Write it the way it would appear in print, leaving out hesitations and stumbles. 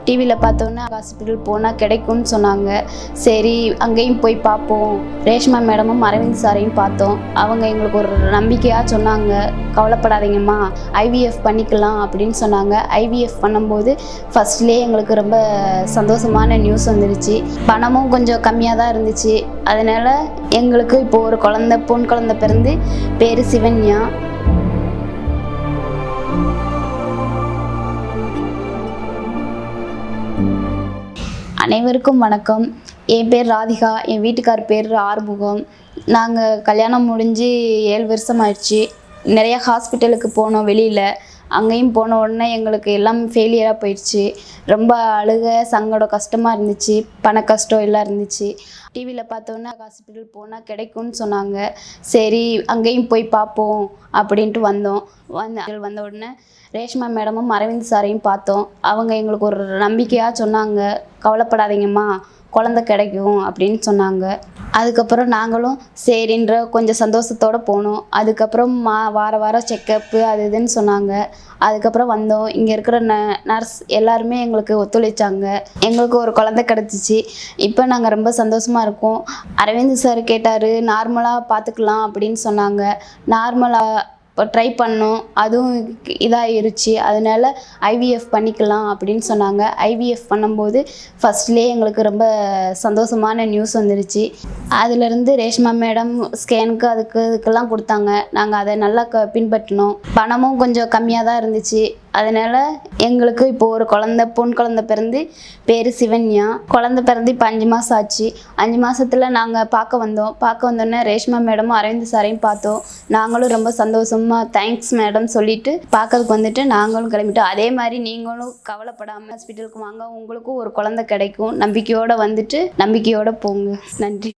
டிவியில் பார்த்தோன்னே ஹாஸ்பிட்டல் போனால் கிடைக்கும்னு சொன்னாங்க. சரி அங்கேயும் போய் பார்ப்போம். ரேஷ்மா மேடமும் அரவிந்த் சாரையும் பார்த்தோம். அவங்க எங்களுக்கு ஒரு நம்பிக்கையாக சொன்னாங்க, கவலைப்படாதீங்கம்மா ஐவிஎஃப் பண்ணிக்கலாம் அப்படின்னு சொன்னாங்க. ஐவிஎஃப் பண்ணும்போது ஃபர்ஸ்ட்லேயே எங்களுக்கு ரொம்ப சந்தோஷமான நியூஸ் வந்துருச்சு. பணமும் கொஞ்சம் கம்மியாக தான் இருந்துச்சு. அதனால் எங்களுக்கு இப்போது ஒரு பொன் குழந்தை பிறந்து பேர் சிவன்யா. அனைவருக்கும் வணக்கம். என் பேர் ராதிகா, என் வீட்டுக்கார் பேர் ஆறுமுகம். நாங்கள் கல்யாணம் முடிஞ்சு 7 வருஷம் ஆயிடுச்சு. நிறைய ஹாஸ்பிட்டலுக்கு போனோம் வெளியில். அங்கேயும் போன உடனே எங்களுக்கு எல்லாம் ஃபெயிலியராக போயிடுச்சு. ரொம்ப அழுக சங்கடம் கஷ்டமாக இருந்துச்சு. பண கஷ்டம் எல்லாம் இருந்துச்சு. டிவியில் பார்த்தோன்னே ஹாஸ்பிட்டல் போனால் கிடைக்கும்னு சொன்னாங்க. சரி அங்கேயும் போய் பார்ப்போம் அப்படின்ட்டு வந்த உடனே ரேஷ்மா மேடமும் அரவிந்த் சாரையும் பார்த்தோம். அவங்க எங்களுக்கு ஒரு நம்பிக்கையாக சொன்னாங்க, கவலைப்படாதீங்கம்மா குழந்தை கிடைக்கும் அப்படின்னு சொன்னாங்க. அதுக்கப்புறம் நாங்களும் சரின்ற கொஞ்சம் சந்தோஷத்தோடு போனோம். அதுக்கப்புறம் வாரம் செக்கப்பு அது இதுன்னு சொன்னாங்க. அதுக்கப்புறம் வந்தோம். இங்கே இருக்கிற நர்ஸ் எல்லாருமே எங்களுக்கு ஒத்துழைச்சாங்க. எங்களுக்கு ஒரு குழந்தை கிடச்சிச்சு. இப்போ நாங்கள் ரொம்ப சந்தோஷமாக இருக்கோம். அரவிந்த் சார் கேட்டார், நார்மலாக பார்த்துக்கலாம் அப்படின்னு சொன்னாங்க. நார்மலாக இப்போ ட்ரை பண்ணோம், அதுவும் இதாகிருச்சு. அதனால் ஐவிஎஃப் பண்ணிக்கலாம் அப்படின்னு சொன்னாங்க. ஐவிஎஃப் பண்ணும்போது ஃபர்ஸ்ட்லேயே எங்களுக்கு ரொம்ப சந்தோஷமான நியூஸ் வந்துருச்சு. அதுலேருந்து ரேஷ்மா மேடம் ஸ்கேனுக்கு இதுக்கெல்லாம் கொடுத்தாங்க. நாங்கள் அதை நல்லா பின்பற்றினோம். பணமும் கொஞ்சம் கம்மியாக தான் இருந்துச்சு. அதனால் எங்களுக்கு இப்போது ஒரு பொன் குழந்தை பிறந்து பேர் சிவன்யா. குழந்தை பிறந்து இப்போ 5 மாதம் ஆச்சு. 5 மாதத்தில் நாங்கள் பார்க்க வந்தோடனே ரேஷ்மா மேடமும் அரவிந்த் சாரையும் பார்த்தோம். நாங்களும் ரொம்ப சந்தோஷமாக தேங்க்ஸ் மேடம் சொல்லிட்டு பார்க்கறதுக்கு வந்துட்டு நாங்களும் கிளம்பிட்டோம். அதே மாதிரி நீங்களும் கவலைப்படாமல் ஹாஸ்பிட்டலுக்கு வாங்க, உங்களுக்கும் ஒரு குழந்தை கிடைக்கும். நம்பிக்கையோடு வந்துட்டு நம்பிக்கையோடு போங்க. நன்றி.